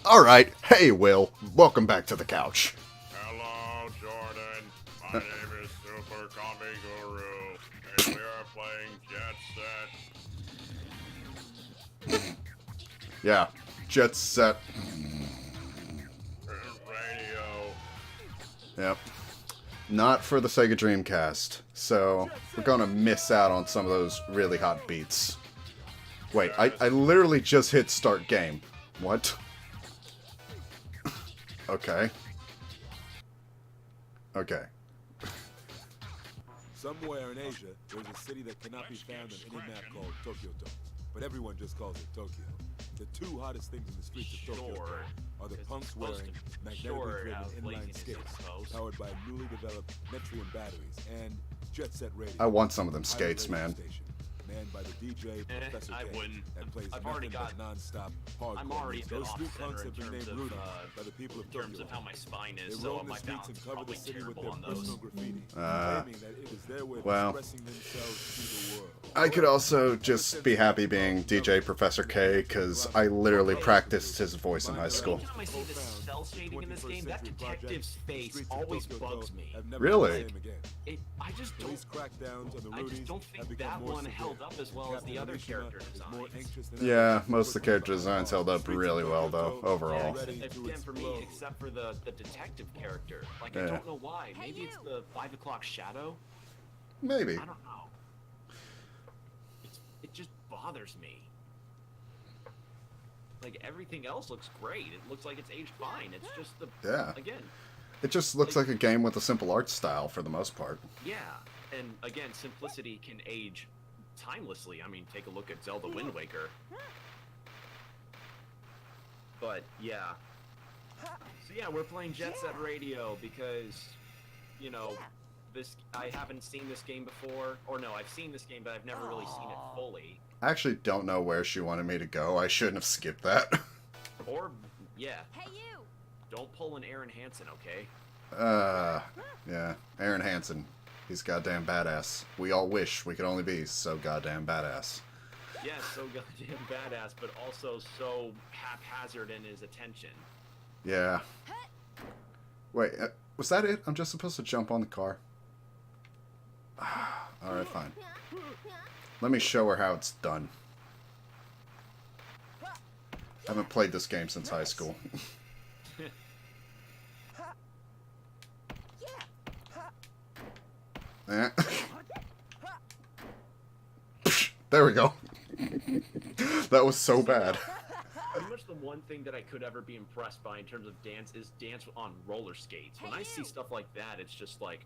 Alright, hey Will, welcome back to the couch. Hello, Jordan. My name is Super Kami Guru, and we are playing Jet Set Yeah, Jet Set. Radio. Yep. Not for the Sega Dreamcast, so we're gonna miss out on some of those really hot beats. Wait, I literally just hit start game. What? Okay. Okay. Somewhere in Asia, there's a city that cannot be found on any map called Tokyo-to, but everyone just calls it Tokyo. The two hottest things in the streets of Tokyo are the punks wearing magnetically driven inline skates powered by newly developed Metrium batteries and Jet Set Radio. I want some of them skates, man. Manned by the DJ Professor I K, wouldn't. that plays I've already nothing but got. non-stop hardcore. I'm already a bit Those off street punks center in have been terms named of Rudy by the people of in terms Tokyo. of how my spine They is, so roam the my streets balance and is cover probably the city with terrible their on personal those. graffiti, claiming that it is their way of well, expressing themselves to the world. I could also just be happy being DJ Professor K, because I literally practiced his voice in high school. Every time I see the cell shading in this game, that detective's face always bugs me. Really? I just don't. I just don't think that one held up as well as the other character designs. Yeah, most of the character designs held up really well, though, overall. Again, for me, except for the detective character. Like, I don't know why. Maybe it's the 5 o'clock shadow? Maybe. I don't know. It just bothers me. Like, everything else looks great. It looks like it's aged fine. It's just the... Yeah. Again. It just looks like a game with a simple art style for the most part. Yeah. And, again, simplicity can age timelessly. I mean, take a look at Zelda Wind Waker. But, yeah. So, yeah, we're playing Jet Set Radio because, you know, I haven't seen this game before. Or, no, I've seen this game, but I've never really seen it fully. I actually don't know where she wanted me to go. I shouldn't have skipped that. Or, yeah. Hey, you! Don't pull an Aaron Hansen, okay? Yeah. Aaron Hansen. He's goddamn badass. We all wish we could only be so goddamn badass. Yeah, so goddamn badass, but also so haphazard in his attention. Yeah. Wait, was that it? I'm just supposed to jump on the car? Alright, fine. Let me show her how it's done. I haven't played this game since high school. Eh. There we go. That was so bad. Pretty much the one thing that I could ever be impressed by in terms of dance is dance on roller skates. When I see stuff like that, it's just like,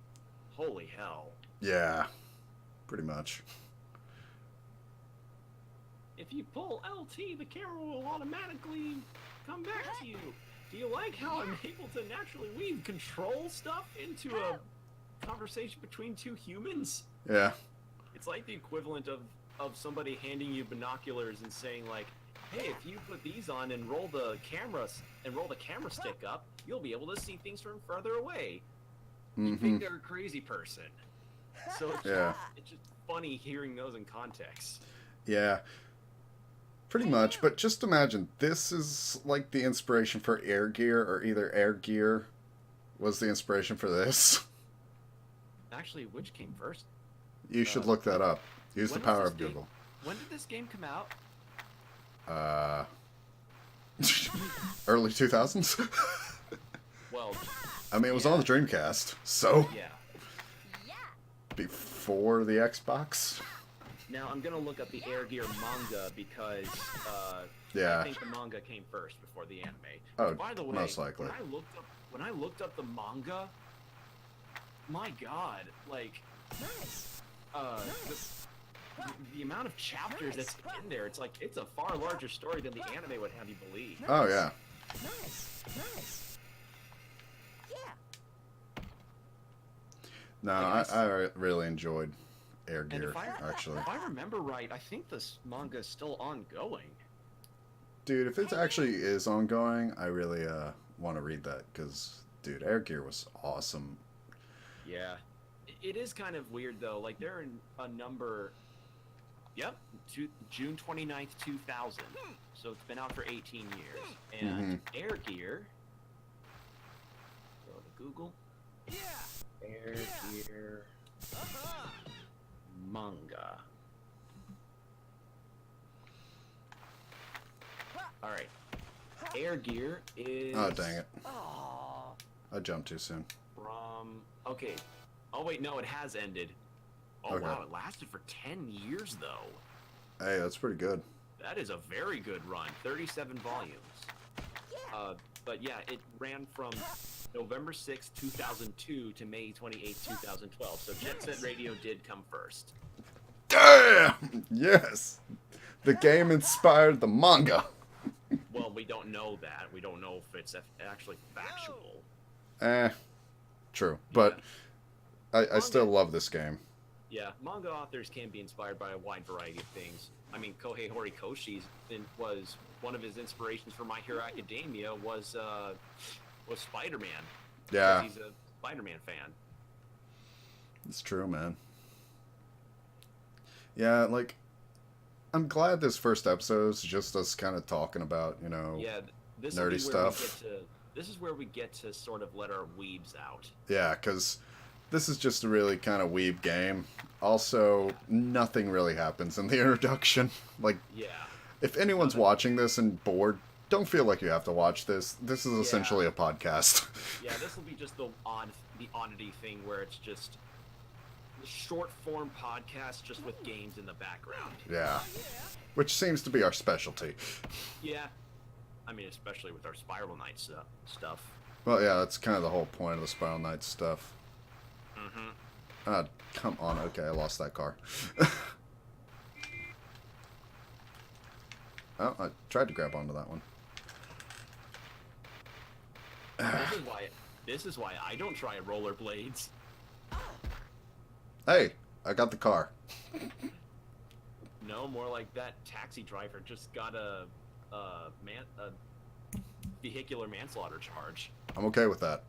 holy hell. Yeah, pretty much. If you pull LT, the camera will automatically come back to you. Do you like how I'm able to naturally weave control stuff into a conversation between two humans? Yeah. It's like the equivalent of somebody handing you binoculars and saying like, hey, if you put these on and roll the camera stick up, you'll be able to see things from further away. You think they're a crazy person. So it's just funny hearing those in context. Yeah. Pretty much, but just imagine, this is like the inspiration for Air Gear, or either Air Gear was the inspiration for this. Actually, which came first? You should look that up. Use the when power was of this Google. When did this game come out? Early 2000s? Well, I mean, it was on the Dreamcast, so yeah. before the Xbox. Now I'm gonna look up the Air Gear manga because Yeah. I think the manga came first before the anime. Oh, By the way, most likely. when I looked up the manga, my God, like, the amount of chapters that's in there, it's like it's a far larger story than the anime would have you believe. Oh, yeah. No, I really enjoyed Air And Gear, actually. if I remember right, I think this manga is still ongoing. Dude, if it actually is ongoing, I really want to read that, because, dude, Air Gear was awesome. Yeah. It is kind of weird, though. Like, there are a number Yep, June 29th, 2000. So it's been out for 18 years. And Air Gear. Go to Google. Air Gear manga. All right. Air Gear is. Oh, dang it. I jumped too soon. From. Okay. Oh, wait, no, it has ended. Oh, Okay. wow, it lasted for 10 years, though. Hey, that's pretty good. That is a very good run. 37 volumes. But yeah, it ran from November 6, 2002 to May 28, 2012. So Jet Set Radio did come first. Damn! Yes! The game inspired the manga. Well, we don't know that. We don't know if it's actually factual. True. But I still love this game. Yeah, manga authors can be inspired by a wide variety of things. I mean, Kohei Horikoshi was one of his inspirations for My Hero Academia was Spider-Man. Yeah. Because he's a Spider-Man fan. It's true, man. Yeah, like, I'm glad this first episode is just us kind of talking about, you know, Yeah, this nerdy stuff. This is where we get to sort of let our weebs out. Yeah, because this is just a really kind of weeb game. Also, nothing really happens in the introduction. Like, Yeah. if anyone's watching this and bored, don't feel like you have to watch this. This is essentially a podcast. Yeah, this will be just the oddity thing where it's just a short form podcast just with games in the background. Yeah. Which seems to be our specialty. Yeah. I mean, especially with our Spiral Knights stuff. Well, yeah, that's kind of the whole point of the Spiral Knights stuff. Mm-hmm. Ah, come on. Okay, I lost that car. Oh, I tried to grab onto that one. This is why I don't try rollerblades. Hey, I got the car. No, more like that taxi driver just got a vehicular manslaughter charge. I'm okay with that.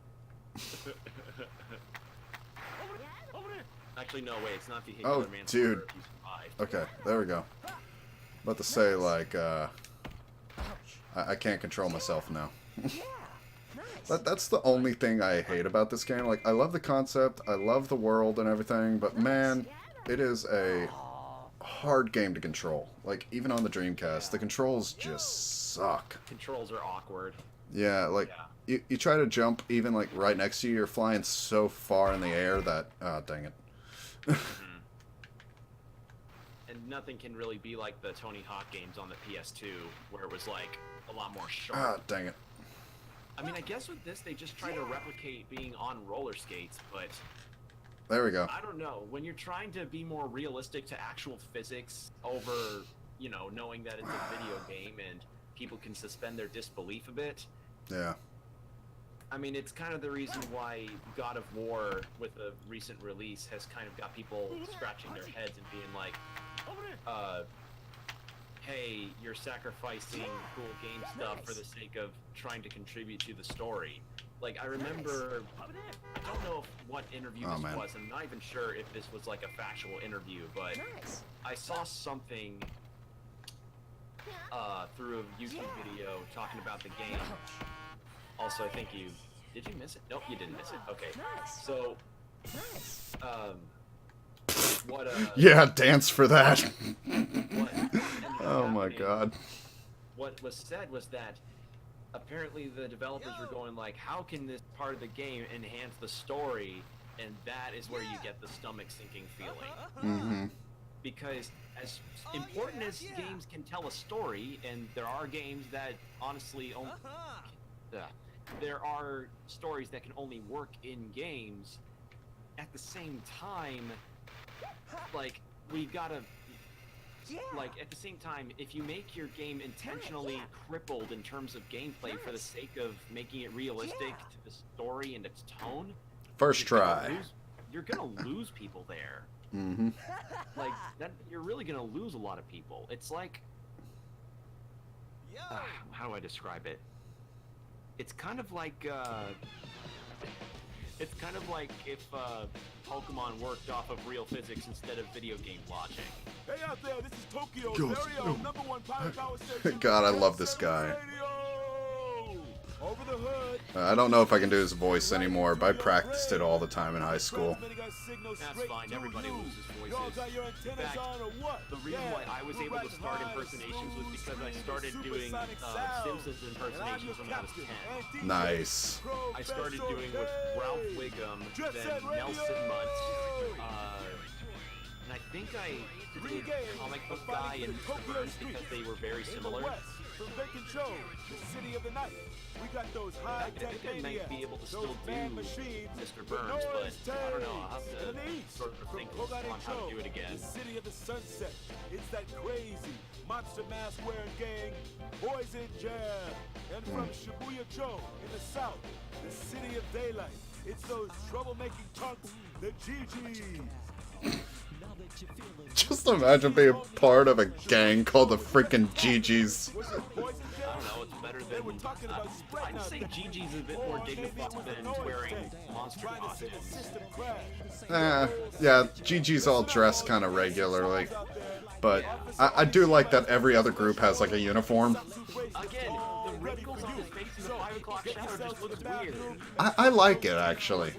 Actually, no, wait, it's not vehicular Oh, manslaughter. dude. If you survived. Okay, there we go. About to say, like, I can't control myself now. That's the only thing I hate about this game. Like, I love the concept, I love the world and everything, but man, it is a hard game to control. Like, even on the Dreamcast, the controls just suck. Controls are awkward. Yeah, like, Yeah. you try to jump even, like, right next to you, you're flying so far in the air that, dang it. And nothing can really be like the Tony Hawk games on the PS2, where it was like a lot more sharp. Ah, dang it. I mean, I guess with this, they just try to replicate being on roller skates, but There we go. I don't know. When you're trying to be more realistic to actual physics over, you know, knowing that it's a video game and people can suspend their disbelief a bit, Yeah. I mean, it's kind of the reason why God of War, with a recent release, has kind of got people scratching their heads and being like, hey, you're sacrificing cool game stuff for the sake of trying to contribute to the story. Like, I remember, I don't know what interview Oh, this man. was, I'm not even sure if this was like a factual interview, but I saw something through a YouTube video talking about the game. Also, I think did you miss it? Nope, you didn't miss it. Okay. So, Yeah, dance for that. what ended up Oh my happening- god. What was said was that apparently the developers were going like, how can this part of the game enhance the story? And that is where you get the stomach sinking feeling. Mm-hmm. Because as important as games can tell a story, and there are games that honestly there are stories that can only work in games, at the same time, like, we gotta, like, at the same time, if you make your game intentionally crippled in terms of gameplay for the sake of making it realistic to the story and its tone, First try. you're gonna lose people there. Mm-hmm. Like, that, you're really gonna lose a lot of people. It's like, how do I describe it? It's kind of like, It's kind of like if Pokemon worked off of real physics instead of video game logic. Hey out there, this is Tokyo's Yo, very yo. own #1 power station. God, I love this guy. Radio! Over the hood. I don't know if I can do his voice anymore, but I practiced it all the time in high school. That's fine, everybody loses Y'all voices. got your In antennas fact, on or what? the reason why I was able to start impersonations was because I started doing Simpsons impersonations when I was 10. Nice. I started doing with Ralph Wiggum, then Nelson Muntz, and I think I did Comic Book Guy and Mr. Burns because they were very similar. From Bacon Show, the city of the night. We got those I think I might be able to still do Mr. Burns, but I don't know. I'll have to sort of think on how to do it again. The city of the sunset. It's that crazy monster mask wearing gang, Poison Jam. And from Shibuya Joe in the south, the city of daylight. It's those troublemaking punks, the GGs. Just imagine being part of a gang called the freaking GGs. Was it Poison Jam? I don't know, it's better They were than... talking about spreading I'd out say that- Gigi's a bit more dignified than wearing monster Trying to see the costumes. system crash. Yeah, GG's all dressed kind of regularly. But I do like that every other group has like a uniform. Again, the wrinkles on his face in the 5 o'clock shadow just looks weird. I like it, actually.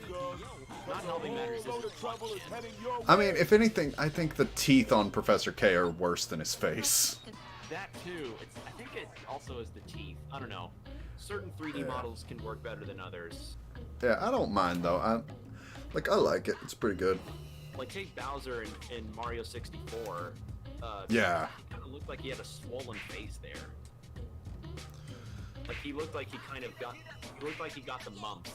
Not helping matters is his Trouble is reflection. heading your I mean, if anything, I think the teeth on Professor K are worse than his face. That too. I think it also is the teeth. I don't know. Certain 3D models can work better than others. Yeah, I don't mind, though. I like it. It's pretty good. Like, take Bowser in Mario 64. Yeah. He kind of looked like he had a swollen face there. Like, he looked like he got the mumps.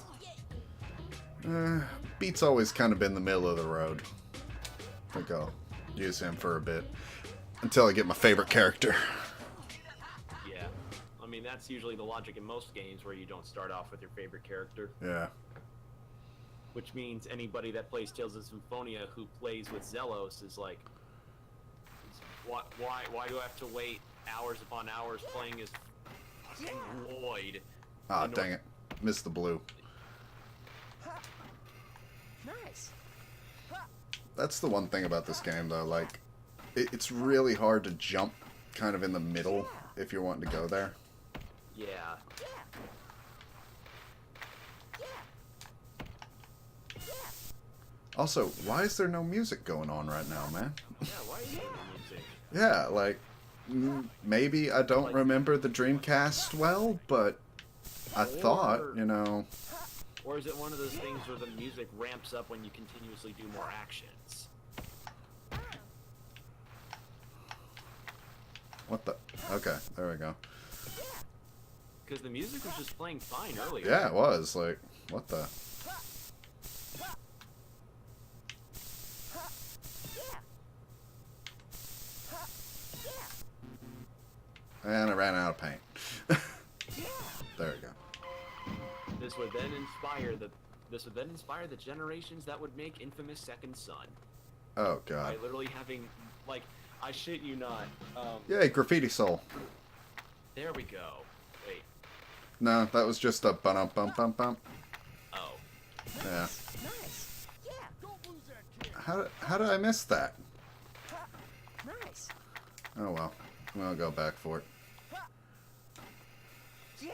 Beat's always kind of been the middle of the road. I think I'll use him for a bit. Until I get my favorite character. Yeah. I mean, that's usually the logic in most games where you don't start off with your favorite character. Yeah. Which means anybody that plays Tales of Symphonia who plays with Zelos is like, why do I have to wait hours upon hours playing as fucking Lloyd? Ah, dang it. Missed the blue. Nice. That's the one thing about this game, though. Like, it's really hard to jump kind of in the middle if you're wanting to go there. Yeah. Also, why is there no music going on right now, man? Yeah, why is there no music? Yeah, like, maybe I don't remember the Dreamcast well, but I thought, you know... Or is it one of those things where the music ramps up when you continuously do more actions? What the... Okay, there we go. Because the music was just playing fine earlier. Yeah, it was. Like, what the... And I ran out of paint. There we go. This would then inspire the generations that would make Infamous Second Son. Oh, By God. literally having, like, I shit you not. Yay, Graffiti Soul. There we go. Wait. No, that was just a bump. Oh. Yeah. Nice. Yeah. How did I miss that? Nice. Oh, well. I'll go back for it. Yeah.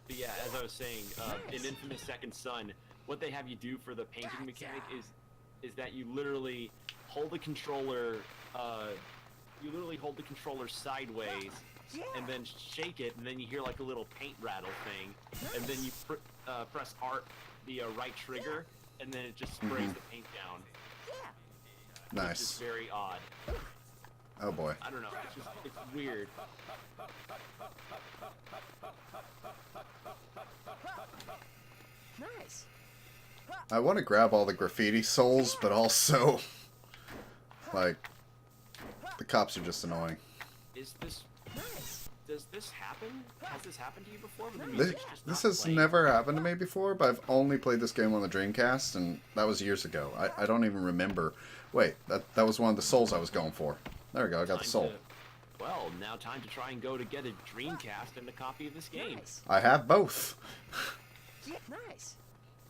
But yeah, as I was saying, in Infamous Second Son, what they have you do for the painting mechanic is that you literally hold the controller, sideways, and then shake it, and then you hear like a little paint rattle thing, and then you press the right trigger, and then it just sprays the paint down. Which is Nice. very odd. Oh, boy. I don't know. It's weird. Nice. I want to grab all the Graffiti Souls, but also... Like... The cops are just annoying. Is this? Nice. does this happen? Has this happened to you before? Where the This, music's just this not has playing? never happened to me before, but I've only played this game on the Dreamcast, and that was years ago. I don't even remember. Wait, that was one of the souls I was going for. There we go, I got the Time soul. Well, now time to try and go to get a Dreamcast and a copy of this game. Nice. I have both. Yeah, nice.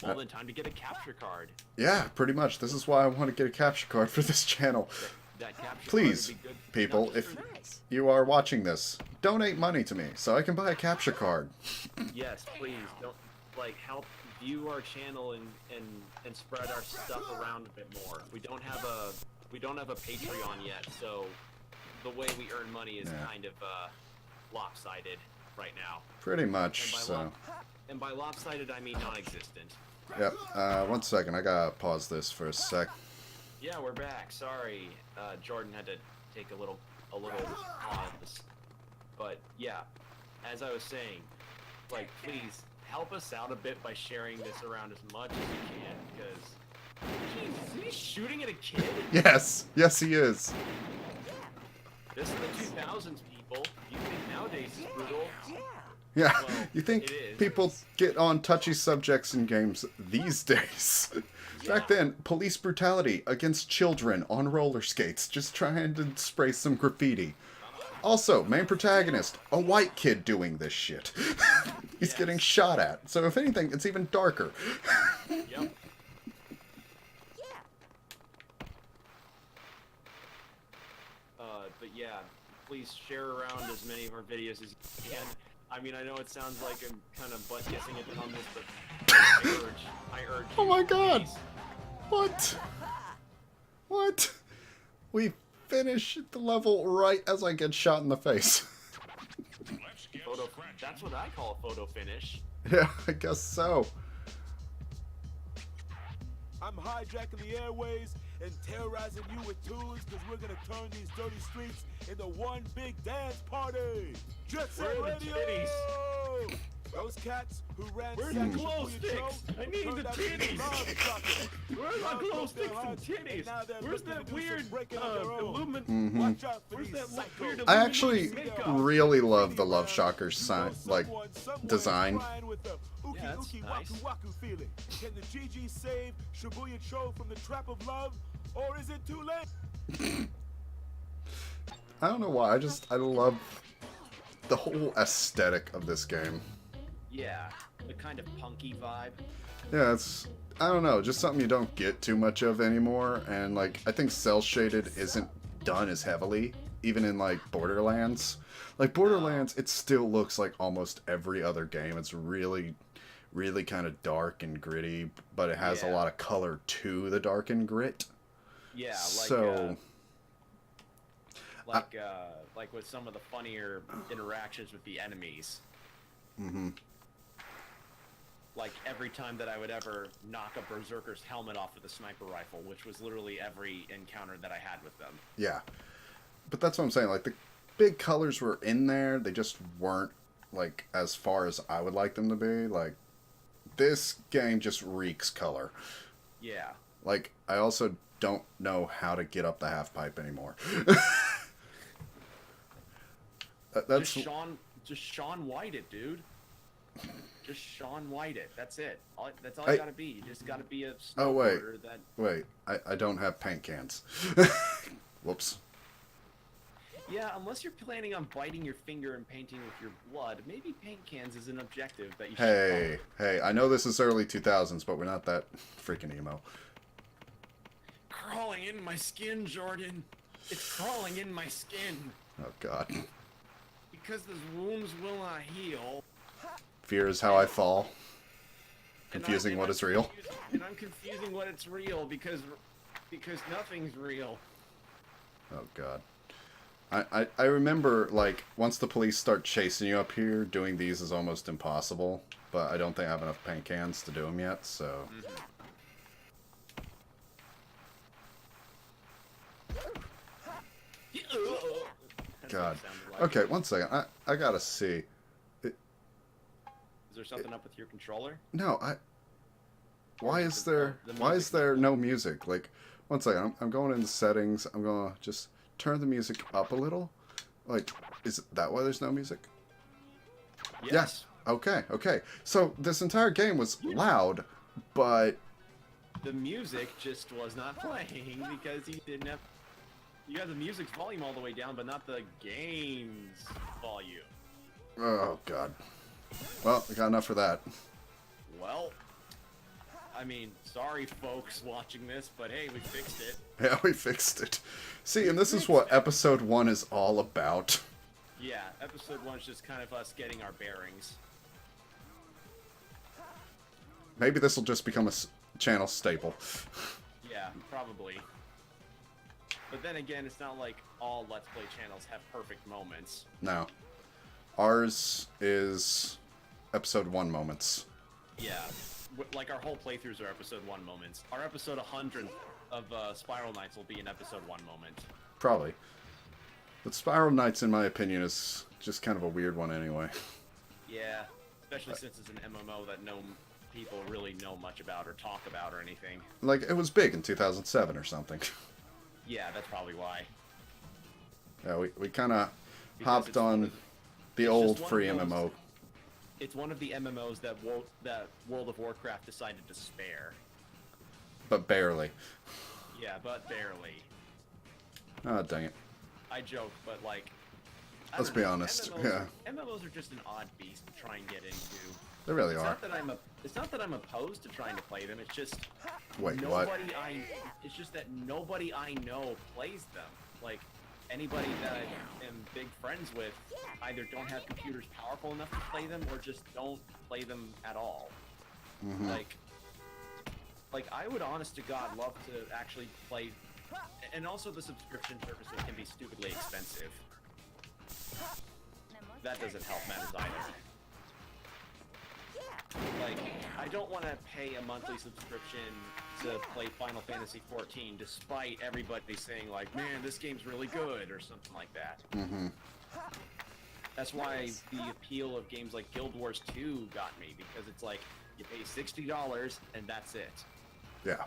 Well, then time to get a capture card. Yeah, pretty much. This is why I want to get a capture card for this channel. That capture Please, card would be good, people, not just if for- Nice. you are watching this, donate money to me so I can buy a capture card. Yes, please don't help view our channel and spread our stuff around a bit more. We don't have a Patreon yet, so the way we earn money is Yeah. kind of lopsided right now. Pretty much, so. And by lopsided, I mean non-existent. Yep, 1 second, I gotta pause this for a sec. Yeah, we're back. Sorry, Jordan had to take a little pause. But yeah, as I was saying, please help us out a bit by sharing this around as much as you can, because is he shooting at a kid? Yes, yes he is. This is the 2000s, people. You think nowadays is brutal? Yeah. Yeah, Well, you think it is. people get on touchy subjects in games these days? Back then, police brutality against children on roller skates, just trying to spray some graffiti. Also, main protagonist, a white kid doing this shit. He's Yes. getting shot at, so if anything, it's even darker. Yep. Yeah. But yeah, please share around as many of our videos as you can. I mean, I know it sounds like I'm kind of butt kissing at the numbers, but I urge. Oh you, my God. please. What? What? We finish the level right as I get shot in the face. Let's get Photo. scratching. That's what I call a photo finish. Yeah, I guess so. I'm hijacking the airways and terrorizing you with tunes because we're gonna turn these dirty streets into one big dance party. Jet Set Where are the Radio! titties? Those cats who ran Where's the glow sticks? I need the titties. Where's my glow sticks and titties? Where's that weird illumin? Watch out for Where's these that psychos. weird I actually makeup? really love the Love Shockers sign, design. Yeah, that's nice. Can the GG save Shibuya Cho from the trap of love, or is it too late? I don't know why, I love the whole aesthetic of this game. Yeah, the kind of punky vibe. Yeah, it's, I don't know, just something you don't get too much of anymore, and like, I think cel shaded isn't done as heavily, even in like Borderlands. Like Borderlands, it still looks like almost every other game. It's really, really kind of dark and gritty, but it has a Yeah. lot of color to the dark and grit. Yeah, So, like with some of the funnier interactions with the enemies. mhm. Like every time that I would ever knock a berserker's helmet off with a sniper rifle, which was literally every encounter that I had with them. Yeah. But that's what I'm saying. Like, the big colors were in there. They just weren't, like, as far as I would like them to be. Like, this game just reeks color. Yeah. Like, I also don't know how to get up the half pipe anymore. That's... Just Sean White it, dude. Just Sean White it. That's it. That's all you gotta be. You just gotta be a Oh, wait. snowboarder that. Wait, I don't have paint cans. Whoops. Yeah, unless you're planning on biting your finger and painting with your blood, maybe paint cans is an objective that you should Hey, hey, I know this is early 2000s, but we're not that freaking emo. Crawling in my skin, Jordan. It's crawling in my skin. Oh, God. Because those wounds will not heal. Fear is how I fall. And Confusing and what I'm is real. And I'm confusing what it's real because nothing's real. Oh, God. I remember, like, once the police start chasing you up here, doing these is almost impossible. But I don't think I have enough paint cans to do them yet, so... That's God. what it sounded like. Okay, 1 second. I gotta see. Is there something up with your controller? No, Why is there... The Why is music. there no music? Like, 1 second. I'm going into settings. I'm gonna just turn the music up a little. Like, is that why there's no music? Yes. Okay, okay. So this entire game was loud, but The music just was not playing because you didn't have. You have the music's volume all the way down, but not the game's volume. oh god. Well, we got enough for that. Well, I mean, sorry folks watching this, but hey, we fixed it. Yeah, we fixed it. See, and this is what episode 1 is all about. Yeah, episode 1 is just kind of us getting our bearings. Maybe this will just become a channel staple. Yeah, probably. But then again, it's not like all Let's Play channels have perfect moments. No. Ours is episode 1 moments. Yeah, like our whole playthroughs are episode 1 moments. Our episode 100 of Spiral Knights will be an episode 1 moment. Probably. But Spiral Knights, in my opinion, is just kind of a weird one anyway. Yeah, especially since it's an MMO that no people really know much about or talk about or anything. Like, it was big in 2007 or something. Yeah, that's probably why. Yeah, we kind of Because hopped it's one on of- the it's old just one free of those- MMO. It's one of the MMOs that World of Warcraft decided to spare. But barely. Yeah, but barely. Oh, dang it. I joke, but like... I Let's don't be know, honest, MMOs, yeah. MMOs are just an odd beast to try and get into. They really It's are. not that it's not that I'm opposed to trying to play them. It's just Wait, what? It's just that nobody I know plays them. Like anybody that I am big friends with either don't have computers powerful enough to play them or just don't play them at all. Mhm. Like I would honest to God love to actually play, and also the subscription services can be stupidly expensive. That doesn't help matters either. Like, I don't want to pay a monthly subscription to play Final Fantasy XIV despite everybody saying like, man, this game's really good or something like that. Mm-hmm. That's why the appeal of games like Guild Wars 2 got me, because it's like, you pay $60 and that's it. Yeah.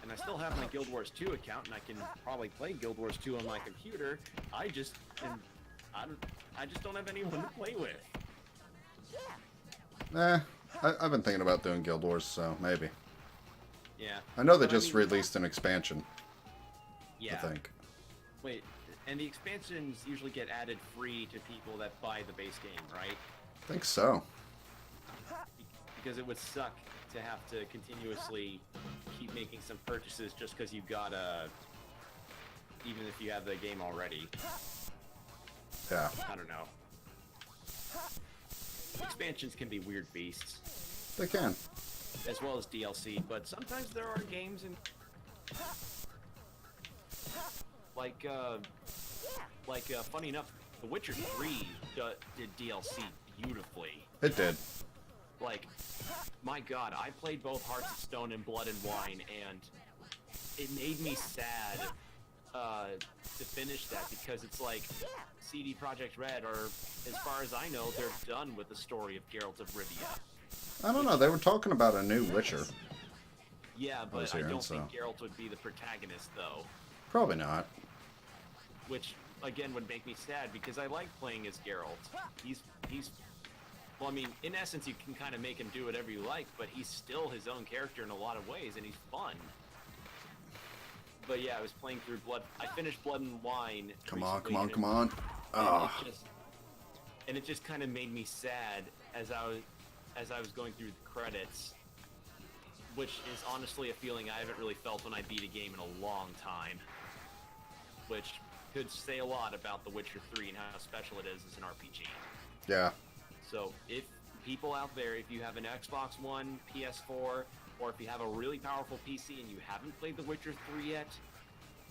And I still have my Guild Wars 2 account, and I can probably play Guild Wars 2 on my computer. I just don't have anyone to play with. I've been thinking about doing Guild Wars, so maybe. Yeah. I know they But just mean, released an expansion, Yeah. I think. Wait, and the expansions usually get added free to people that buy the base game, right? I think so. Because it would suck to have to continuously keep making some purchases just because you got even if you have the game already. Yeah. I don't know. Expansions can be weird beasts, They can. as well as DLC, but sometimes there are games in funny enough, The Witcher 3 did DLC beautifully. It did. Like, my god, I played both Hearts of Stone and Blood and Wine, and it made me sad to finish that, because it's like CD Projekt Red, or as far as I know, they're done with the story of Geralt of Rivia. I don't know. They were talking about a new Witcher. Yeah, was but I hearing, don't so. think Geralt would be the protagonist, though. Probably not. Which, again, would make me sad, because I like playing as Geralt. He's well, I mean, in essence, you can kind of make him do whatever you like, but he's still his own character in a lot of ways, and he's fun. But yeah, I was playing through I finished Blood and Wine. Come on, recently, come on, and come on. Ah. it just kind of made me sad as I was going through the credits, which is honestly a feeling I haven't really felt when I beat a game in a long time. Which could say a lot about The Witcher 3 and how special it is as an RPG. Yeah. So if people out there, if you have an Xbox One, PS4, or if you have a really powerful PC and you haven't played The Witcher 3 yet,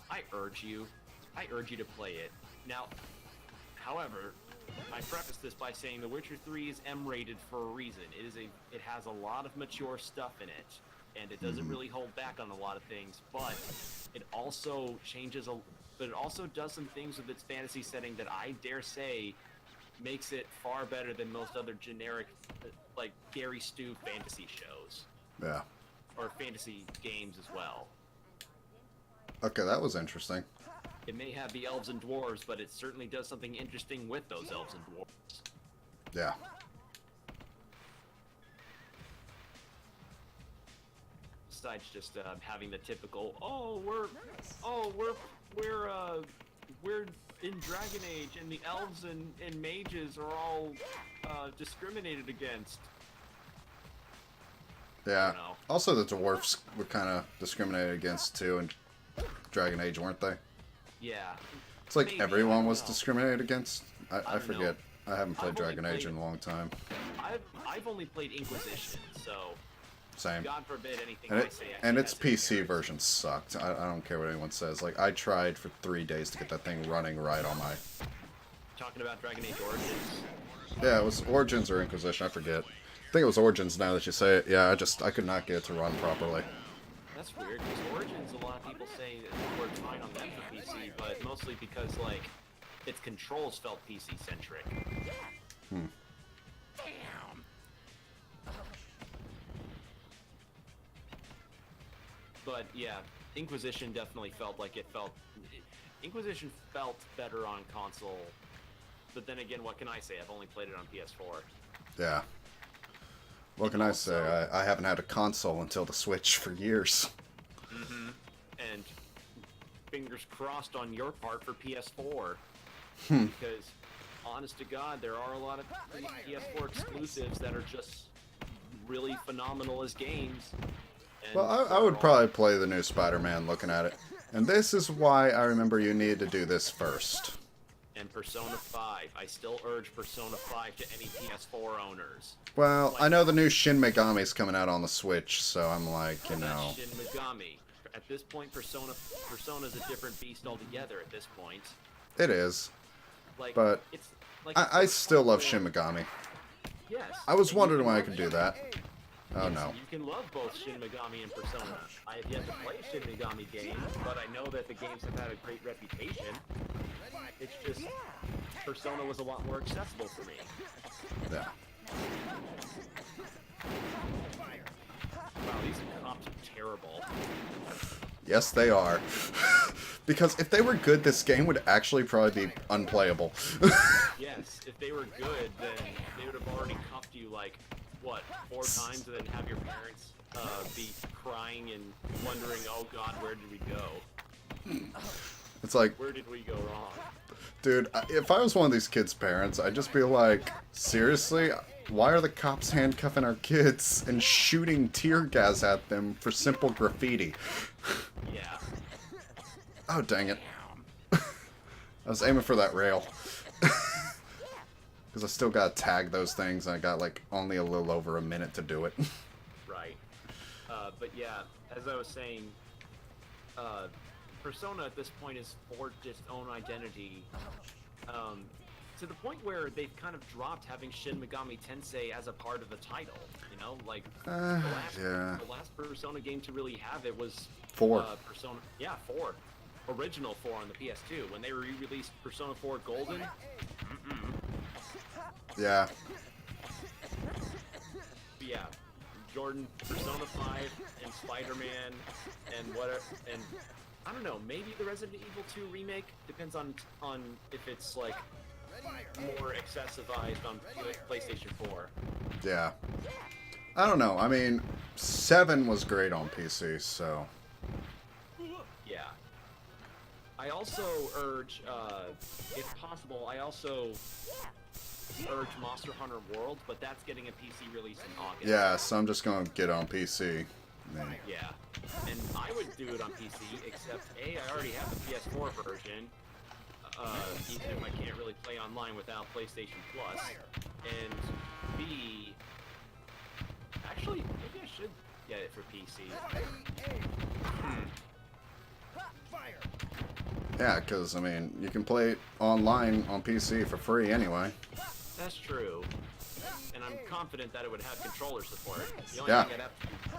I urge you to play it. Now, however, I preface this by saying The Witcher 3 is M-rated for a reason. It has a lot of mature stuff in it, and it doesn't really hold back on a lot of things, but it also does some things with its fantasy setting that I dare say makes it far better than most other generic, like Gary Stu fantasy shows. Yeah. Or fantasy games as well. Okay, that was interesting. It may have the elves and dwarves, but it certainly does something interesting with those elves and dwarves. Yeah. besides just having the typical, Nice. we're in Dragon Age and the elves and mages are all discriminated against. Yeah. know. Also, the dwarfs were kind of discriminated against too in Dragon Age, weren't they? Yeah. It's like Maybe, I everyone don't was know. discriminated against. I don't know. forget. I haven't played I've only Dragon Age played- in a long time. I've only played Inquisition, so Same. God forbid anything And I it say. and actually its has any PC merit. version sucked. I don't care what anyone says. Like I tried for 3 days to get that thing running right on my. Talking about Dragon Age Origins. Yeah, it was Origins or Inquisition. I forget. I think it was Origins. Now that you say it, yeah, I could not get it to run properly. That's weird because Origins, a lot of people say it worked fine on them for PC, but mostly because like its controls felt PC centric. But yeah, Inquisition definitely felt like Inquisition felt better on console. But then again, what can I say? I've only played it on PS4. Yeah. What can I say? Also- I haven't had a console until the Switch for years. And fingers crossed on your part for PS4. Because, honest to God, there are a lot of PS4 exclusives that are just really phenomenal as games. And Well, I they're would all- probably play the new Spider-Man looking at it. And this is why I remember you needed to do this first. And Persona 5. I still urge Persona 5 to any PS4 owners. Well, I know the new Shin Megami's coming out on the Switch, so I'm like, you know. That's Shin Megami. At this point, Persona's a different beast altogether at this point. It is. Like, But it's like I it's still like love where- Shin Megami. Yes. I was and you wondering can when I love could it. do that. Oh Yes, no. You can love both Shin Megami and Persona. I have yet to play a Shin Megami game, but I know that the games have had a great reputation. It's just Persona was a lot more accessible for me. Yeah. Wow, these cops are terrible. Yes, they are. Because if they were good, this game would actually probably be unplayable. Yes, if they were good, then they would have already cuffed you like, what, 4 times, and then have your parents be crying and wondering, oh god, where did we go? It's like, Where did we go wrong? dude, if I was one of these kids' parents, I'd just be like, seriously? Why are the cops handcuffing our kids and shooting tear gas at them for simple graffiti? Yeah. Oh, dang it. I was aiming for that rail. Because I still gotta tag those things, and I got, like, only a little over a minute to do it. Right. But yeah, as I was saying, Persona at this point has forged its own identity, to the point where they've kind of dropped having Shin Megami Tensei as a part of the title. You know, like yeah. the last Persona game to really have it was 4. Persona. Yeah, 4. Original 4 on the PS2. When they re-released Persona 4 Golden, Yeah. yeah, Jordan, Persona 5, and Spider-Man, and what? And I don't know, maybe the Resident Evil 2 remake depends on if it's like more accessivized on PlayStation 4. Yeah. I don't know. I mean, 7 was great on PC, so... Yeah. I also urge, if possible, I also urge Monster Hunter World, but that's getting a PC release in August. Yeah, so I'm just gonna get it on PC. Yeah. And I would do it on PC, except A, I already have the PS4 version, even if I can't really play online without PlayStation Plus. And B, actually, maybe I should get it for PC. Yeah, because, I mean, you can play it online on PC for free anyway. That's true. And I'm confident that it would have controller support. The only, Yeah.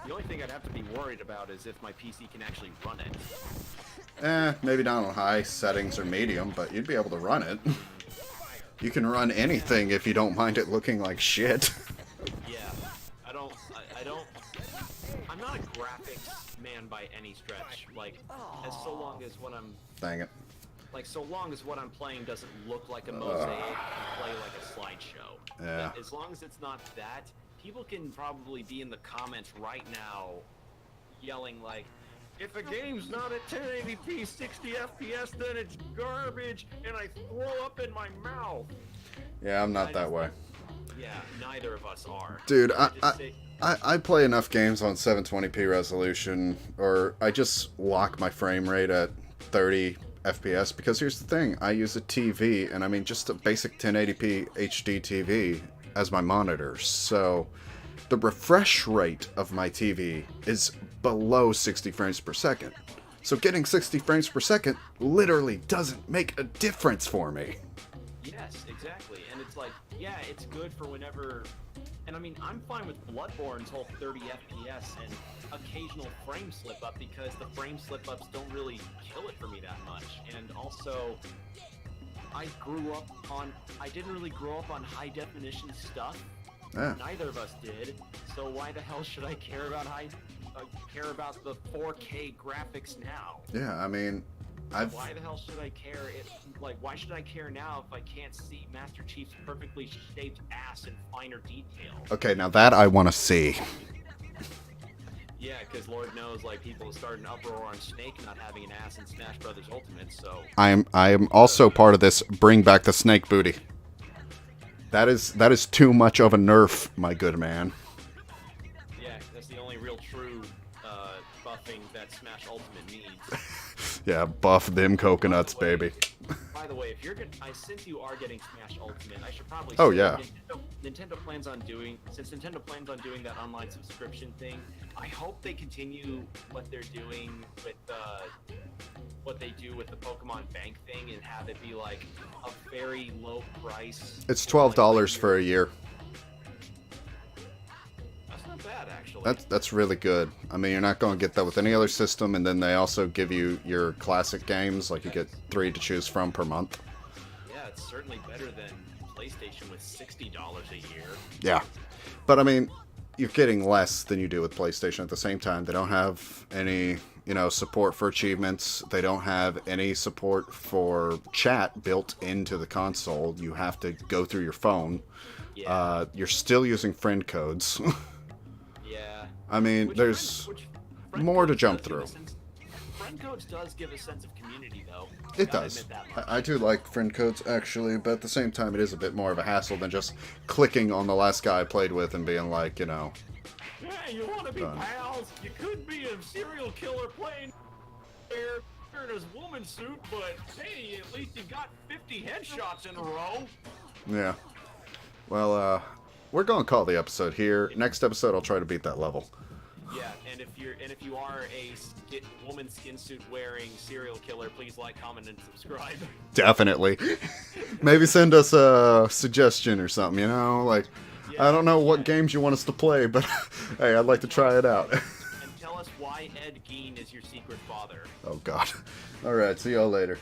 the only thing I'd have to be worried about is if my PC can actually run it. Maybe not on high settings or medium, but you'd be able to run it. You can run anything if you don't mind it looking like shit. Yeah, I'm not a graphics man by any stretch. Like, as so long as what I'm, Dang it. like, so long as what I'm playing doesn't look like a mosaic and play like a slideshow. Yeah. But as long as it's not that, people can probably be in the comments right now, yelling like, if a game's not at 1080p 60 FPS, then it's garbage, and I throw up in my mouth. Yeah, I'm not that way. Yeah, neither of us are. Dude, Just say- I play enough games on 720p resolution, or I just lock my frame rate at 30 FPS, because here's the thing, I use a TV, and I mean just a basic 1080p HD TV as my monitor, so the refresh rate of my TV is below 60 frames per second. So getting 60 frames per second literally doesn't make a difference for me. Yes, exactly. And it's like, yeah, it's good for whenever. And I mean, I'm fine with Bloodborne's whole 30 FPS and occasional frame slip up, because the frame slip ups don't really kill it for me that much. And also, I didn't really grow up on high definition stuff. Yeah. Neither of us did. So why the hell should I care about care about the 4K graphics now? Yeah, I mean, Why the hell should I care why should I care now if I can't see Master Chief's perfectly shaped ass in finer detail? Okay, now that I want to see. Yeah, because Lord knows, people start an uproar on Snake not having an ass in Smash Brothers Ultimate, so... I am also part of this bring back the snake booty. That is too much of a nerf, my good man. Yeah, that's the only real true buffing that Smash Ultimate needs. Yeah, buff them coconuts, baby. By the way, if you're since you are getting Smash Ultimate, I should probably Oh, say yeah. Nintendo plans on doing that online subscription thing. I hope they continue what they're doing with what they do with the Pokemon Bank thing, and have it be like a very low price. It's $12 for a year. That's not bad, actually. That's really good. I mean, you're not going to get that with any other system, and then they also give you your classic games, like you get 3 to choose from per month. Yeah, it's certainly better than PlayStation with $60 a year. Yeah. But I mean, you're getting less than you do with PlayStation at the same time. They don't have any, support for achievements. They don't have any support for chat built into the console. You have to go through your phone. Yeah. You're still using friend codes. Yeah. I mean, there's more to jump through. Friend codes does give a sense of community, though. It Gotta does. admit that much. I do like friend codes, actually, but at the same time, it is a bit more of a hassle than just clicking on the last guy I played with and being like, Hey, you want to be Done. pals? You could be a serial killer playing in his woman suit, but hey, at least you got 50 headshots in a row. yeah. Well, we're going to call the episode here. Next episode, I'll try to beat that level. Yeah, and if you are a woman skin suit wearing serial killer, please like, comment, and subscribe. Definitely. Maybe send us a suggestion or something, I don't know what games you want us to play, but hey, I'd like to try it out. And tell us why Ed Gein is your secret father. Oh, God. All right, see y'all later.